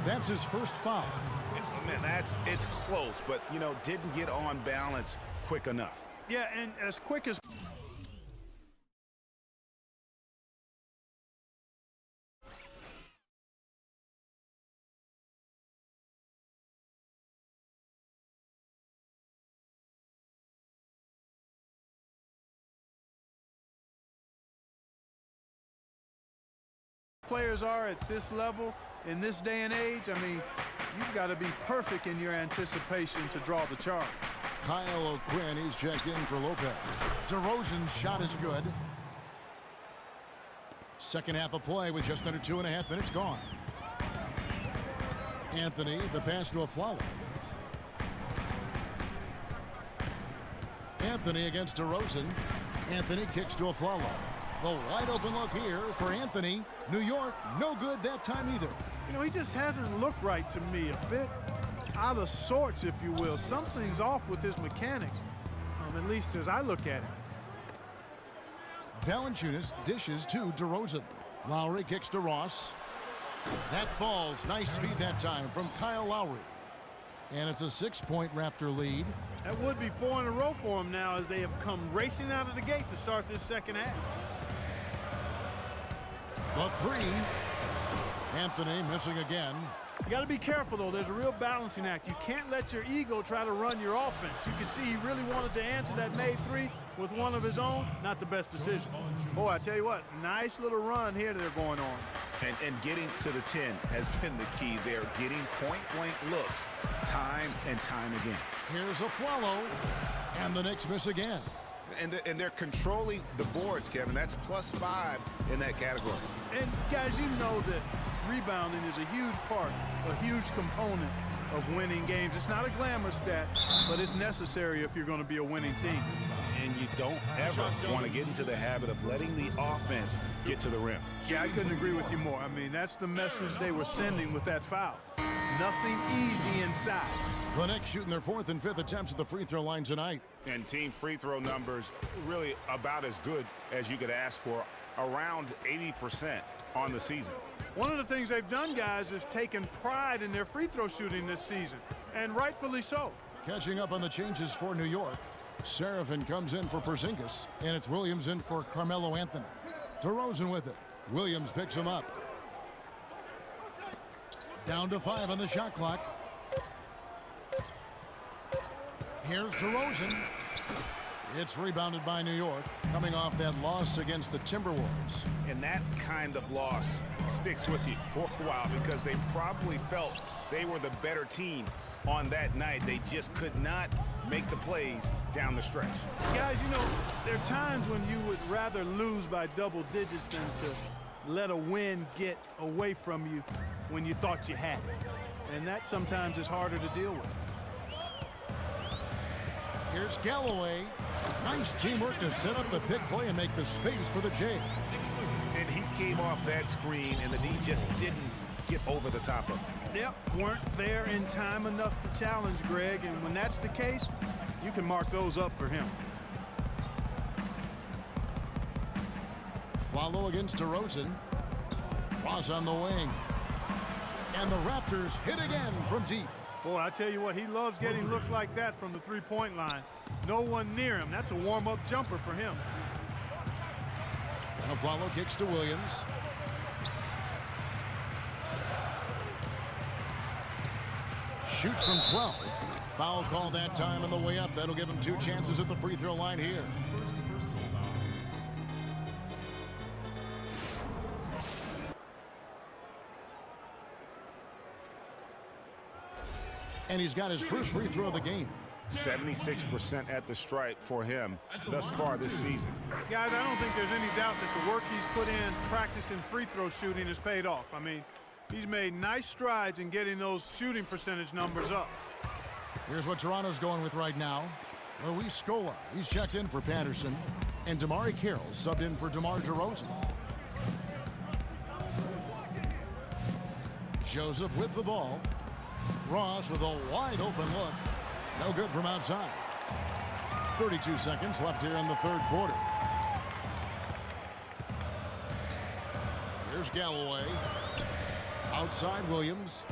That's his first foul. Man, it's close, but, you know, didn't get on balance quick enough. Yeah, and as quick as players are at this level in this day and age, I mean, you've got to be perfect in your anticipation to draw the charge. Kyle O'Quinn, he's checked in for Lopez. DeRozan's shot is good. Second half of play with just under 2.5 minutes gone. Anthony, the pass to Afflalo. Anthony against DeRozan. Anthony kicks to Afflalo. The wide open look here for Anthony. New York, no good that time either. You know, he just hasn't looked right to me. A bit out of sorts, if you will. Something's off with his mechanics, at least as I look at it. Valanciunas dishes to DeRozan. Lowry kicks to Ross. That falls. Nice feed that time from Kyle Lowry. And it's a 6-point Raptor lead. That would be 4 in a row for him now as they have come racing out of the gate to start this second half. The three. Anthony missing again. You got to be careful, though. There's a real balancing act. You can't let your ego try to run your offense. You can see he really wanted to answer that made three with one of his own. Not the best decision. Boy, I tell you what, nice little run here they're going on. And getting to the 10 has been the key there. Getting point-blank looks time and time again. Here's Afflalo. And the Knicks miss again. And they're controlling the boards, Kevin. That's +5 in that category. And, guys, you know that rebounding is a huge part, a huge component of winning games. It's not a glamour stat, but it's necessary if you're going to be a winning team. And you don't ever want to get into the habit of letting the offense get to the rim. Yeah, I couldn't agree with you more. I mean, that's the message they were sending with that foul. Nothing easy inside. The Knicks shooting their 4th and 5th attempts at the free throw line tonight. And team free throw numbers really about as good as you could ask for, around 80% on the season. One of the things they've done, guys, is taken pride in their free throw shooting this season, and rightfully so. Catching up on the changes for New York. Serafin comes in for Porzingis, and it's Williams in for Carmelo Anthony. DeRozan with it. Williams picks him up. Down to 5 on the shot clock. Here's DeRozan. It's rebounded by New York, coming off that loss against the Timberwolves. And that kind of loss sticks with you for a while because they probably felt they were the better team on that night. They just could not make the plays down the stretch. Guys, you know, there are times when you would rather lose by double digits than to let a win get away from you when you thought you had it. And that sometimes is harder to deal with. Here's Galloway. Nice teamwork to set up the pick play and make the space for the J. And he came off that screen, and the D just didn't get over the top of it. Yep, weren't there in time enough to challenge Greg, and when that's the case, you can mark those up for him. Follow against DeRozan. Ross on the wing. And the Raptors hit again from deep. Boy, I tell you what, he loves getting looks like that from the three-point line. No one near him. That's a warm-up jumper for him. And Afflalo kicks to Williams. Shoots from 12. Foul call that time on the way up. That'll give him 2 chances at the free throw line here. And he's got his first free throw of the game. 76% at the stripe for him thus far this season. Guys, I don't think there's any doubt that the work he's put in practicing free throw shooting has paid off. I mean, he's made nice strides in getting those shooting percentage numbers up. Here's what Toronto's going with right now. Luis Scola, he's checked in for Patterson. And Damari Carroll subbed in for DeMar DeRozan. Joseph with the ball. Ross with a wide open look. No good from outside. 32 seconds left here in the third quarter. Here's Galloway. Outside Williams.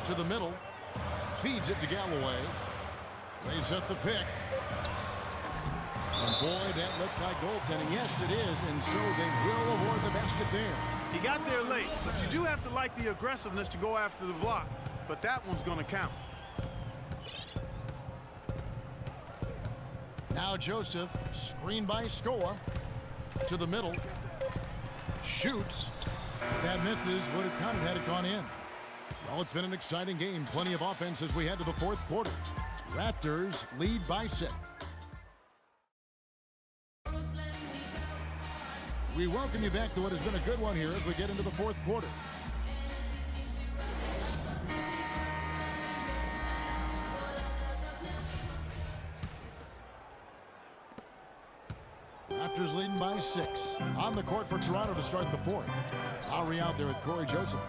To the middle. Feeds it to Galloway. They set the pick. And boy, that looked like goaltending. Yes, it is, and so they will award the basket there. He got there late, but you do have to like the aggressiveness to go after the block. But that one's going to count. Now Joseph, screened by Scola. To the middle. Shoots. That misses. Would have counted had it gone in. Well, it's been an exciting game. Plenty of offense as we head to the fourth quarter. Raptors lead by 6. We welcome you back to what has been a good one here as we get into the fourth quarter. Raptors leading by 6. On the court for Toronto to start the fourth. Lowry out there with Corey Joseph.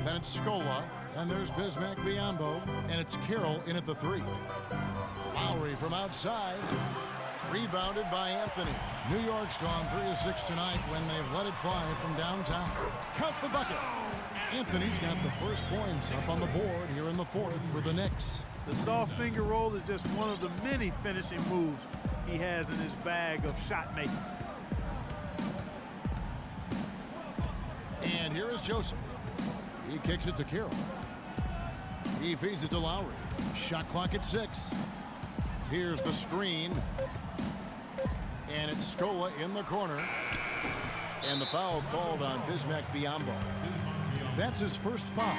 Then it's Scola. And there's Bismack Biyombo. And it's Carroll in at the 3. Lowry from outside. Rebounded by Anthony. New York's gone 3 of 6 tonight when they've let it fly from downtown. Count the bucket. Anthony's got the first points up on the board here in the fourth for the Knicks. The soft finger roll is just one of the many finishing moves he has in his bag of shot making. And here is Joseph. He kicks it to Carroll. He feeds it to Lowry. Shot clock at 6. Here's the screen. And it's Scola in the corner. And the foul called on Bismack Biyombo. That's his first foul.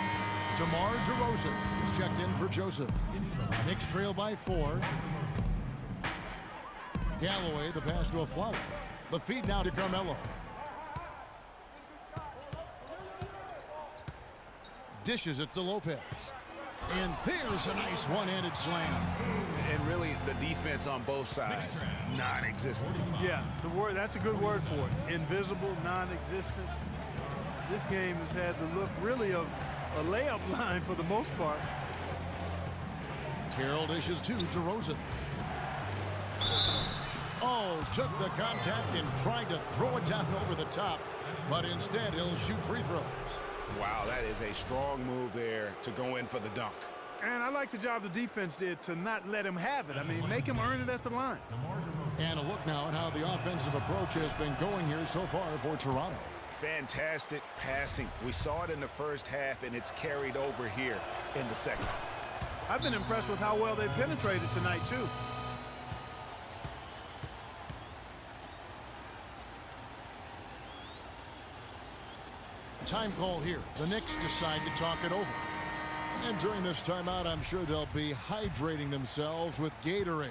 DeMar DeRozan is checked in for Joseph. Knicks trail by 4. Galloway, the pass to Afflalo. The feed now to Carmelo. Dishes it to Lopez. And there's a nice one-handed slam. And really, the defense on both sides, non-existent. Yeah, that's a good word for it. Invisible, non-existent. This game has had the look really of a layup line for the most part. Carroll dishes to DeRozan. Oh, took the contact and tried to throw it down over the top, but instead he'll shoot free throws. Wow, that is a strong move there to go in for the dunk. And I like the job the defense did to not let him have it. I mean, make him earn it at the line. And a look now at how the offensive approach has been going here so far for Toronto. Fantastic passing. We saw it in the first half, and it's carried over here in the second. I've been impressed with how well they penetrated tonight, too. Time call here. The Knicks decide to talk it over. And during this timeout, I'm sure they'll be hydrating themselves with Gatorade.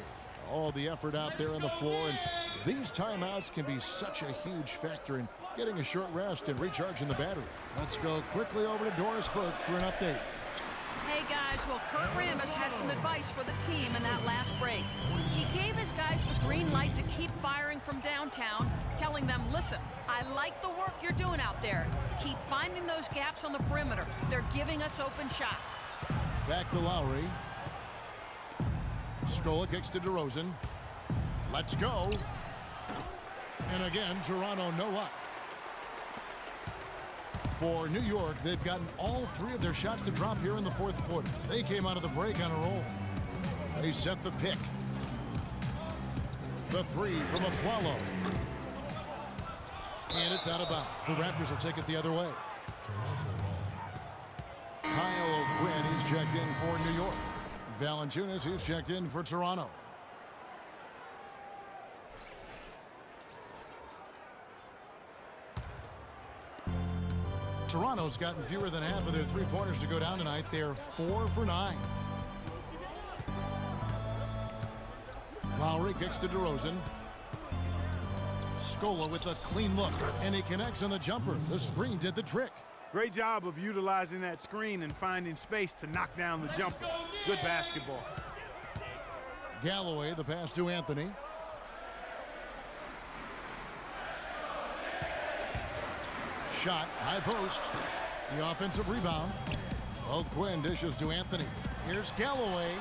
All the effort out there on the floor, and these timeouts can be such a huge factor in getting a short rest and recharging the battery. Let's go quickly over to Doris Burke for an update. Hey guys, well, Kurt Rambis had some advice for the team in that last break. He gave his guys the green light to keep firing from downtown, telling them, listen, I like the work you're doing out there. Keep finding those gaps on the perimeter. They're giving us open shots. Back to Lowry. Scola kicks to DeRozan. Let's go. And again, Toronto no luck. For New York, they've gotten all 3 of their shots to drop here in the fourth quarter. They came out of the break on a roll. They set the pick. The 3 from Afflalo. And it's out of bounds. The Raptors will take it the other way. Kyle O'Quinn, he's checked in for New York. Valanciunas, he's checked in for Toronto. Toronto's gotten fewer than half of their three-pointers to go down tonight. They're 4 for 9. Lowry kicks to DeRozan. Scola with a clean look, and he connects on the jumper. The screen did the trick. Great job of utilizing that screen and finding space to knock down the jumper. Good basketball. Galloway, the pass to Anthony. Shot, high post. The offensive rebound. O'Quinn dishes to Anthony. Here's Galloway.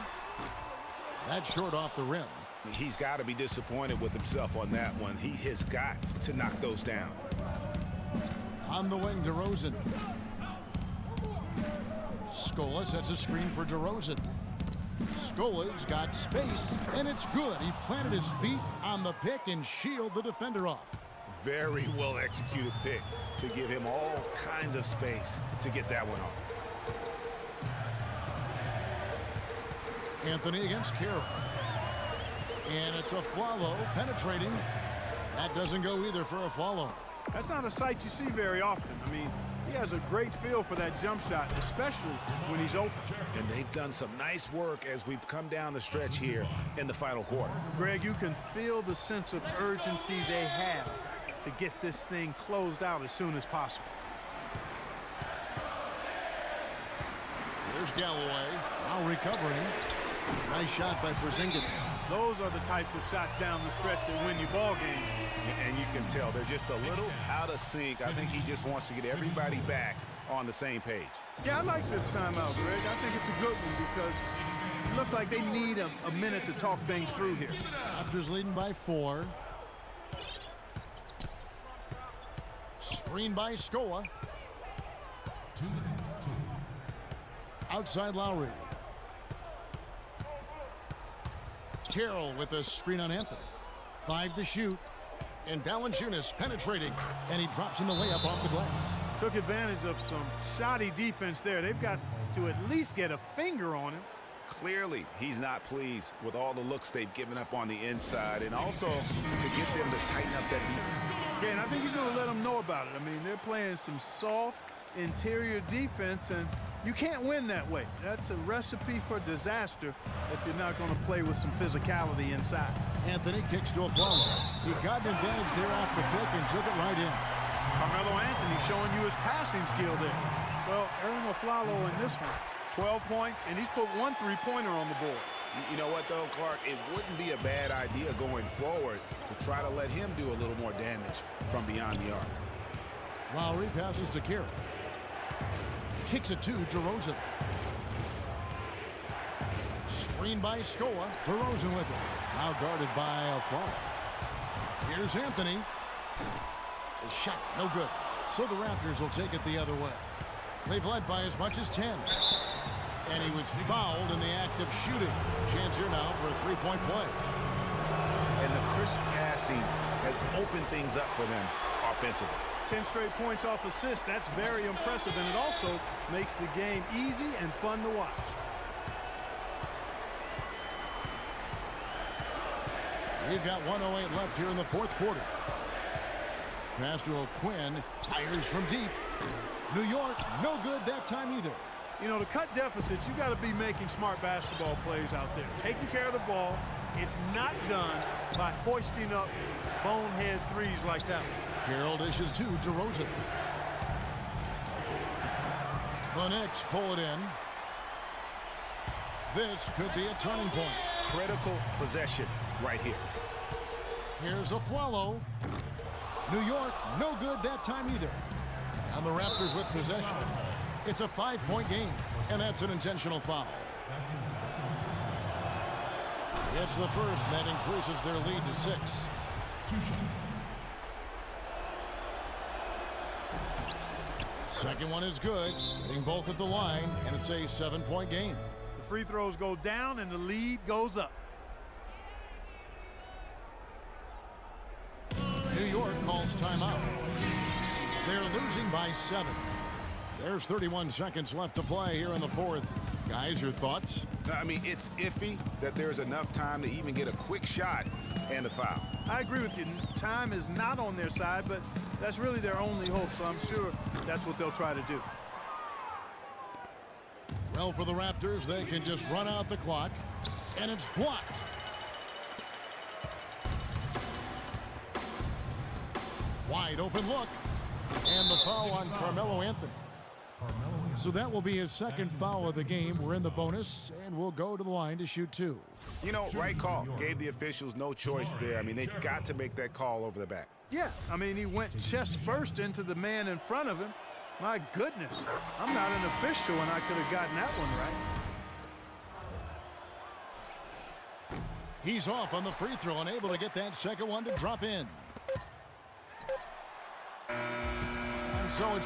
That's short off the rim. He's got to be disappointed with himself on that one. He has got to knock those down. On the wing, DeRozan. Scola sets a screen for DeRozan. Scola's got space, and it's good. He planted his feet on the pick and shielded the defender off. Very well executed pick to give him all kinds of space to get that one off. Anthony against Carroll. And it's a follow, penetrating. That doesn't go either for a follow. That's not a sight you see very often. I mean, he has a great feel for that jump shot, especially when he's open. And they've done some nice work as we've come down the stretch here in the final quarter. Greg, you can feel the sense of urgency they have to get this thing closed out as soon as possible. There's Galloway, now recovering. Nice shot by Porzingis. Those are the types of shots down the stretch that win you ball games. And you can tell they're just a little out of sync. I think he just wants to get everybody back on the same page. Yeah, I like this timeout, Greg. I think it's a good one because it looks like they need a minute to talk things through here. Raptors leading by 4. Screen by Scola. Outside Lowry. Carroll with a screen on Anthony. 5 to shoot. And Valanciunas penetrating. And he drops in the layup off the glass. Took advantage of some shoddy defense there. They've got to at least get a finger on him. Clearly, he's not pleased with all the looks they've given up on the inside, and also to get them to tighten up that defense. Yeah, and I think he's going to let them know about it. I mean, they're playing some soft interior defense, and you can't win that way. That's a recipe for disaster if you're not going to play with some physicality inside. Anthony kicks to a follow. He got an advantage there off the pick and took it right in. Carmelo Anthony showing you his passing skill there. Well, Aaron Aflalo in this one, 12 points, and he's put 1 3-pointer on the board. You know what, though, Clark? It wouldn't be a bad idea going forward to try to let him do a little more damage from beyond the arc. Lowry passes to Carroll. Kicks it to DeRozan. Screen by Scola. DeRozan with it. Now guarded by Aflalo. Here's Anthony. The shot, no good. So the Raptors will take it the other way. They've led by as much as 10. And he was fouled in the act of shooting. Chance here now for a 3-point play. And the crisp passing has opened things up for them offensively. 10 straight points off assists. That's very impressive, and it also makes the game easy and fun to watch. We've got 1:08 left here in the fourth quarter. Pass to O'Quinn. Fires from deep. New York, no good that time either. You know, to cut deficits, you got to be making smart basketball plays out there. Taking care of the ball. It's not done by hoisting up bonehead threes like that one. Carroll dishes to DeRozan. The Knicks pull it in. This could be a turning point. Critical possession right here. Here's Aflalo. New York, no good that time either. And the Raptors with possession. It's a 5-point game, and that's an intentional foul. It's the first, and that increases their lead to 6. Second one is good, hitting both at the line, and it's a 7-point game. The free throws go down, and the lead goes up. New York calls timeout. They're losing by 7. There's 31 seconds left to play here in the fourth. Guys, your thoughts? I mean, it's iffy that there's enough time to even get a quick shot and a foul. I agree with you. Time is not on their side, but that's really their only hope, so I'm sure that's what they'll try to do. Well, for the Raptors, they can just run out the clock, and it's blocked. Wide open look, and the foul on Carmelo Anthony. So that will be his second foul of the game. We're in the bonus, and we'll go to the line to shoot 2. You know, right call. Gave the officials no choice there. I mean, they've got to make that call over the back. Yeah, I mean, he went chest first into the man in front of him. My goodness, I'm not an official, and I could have gotten that one right. He's off on the free throw, unable to get that second one to drop in. And So it's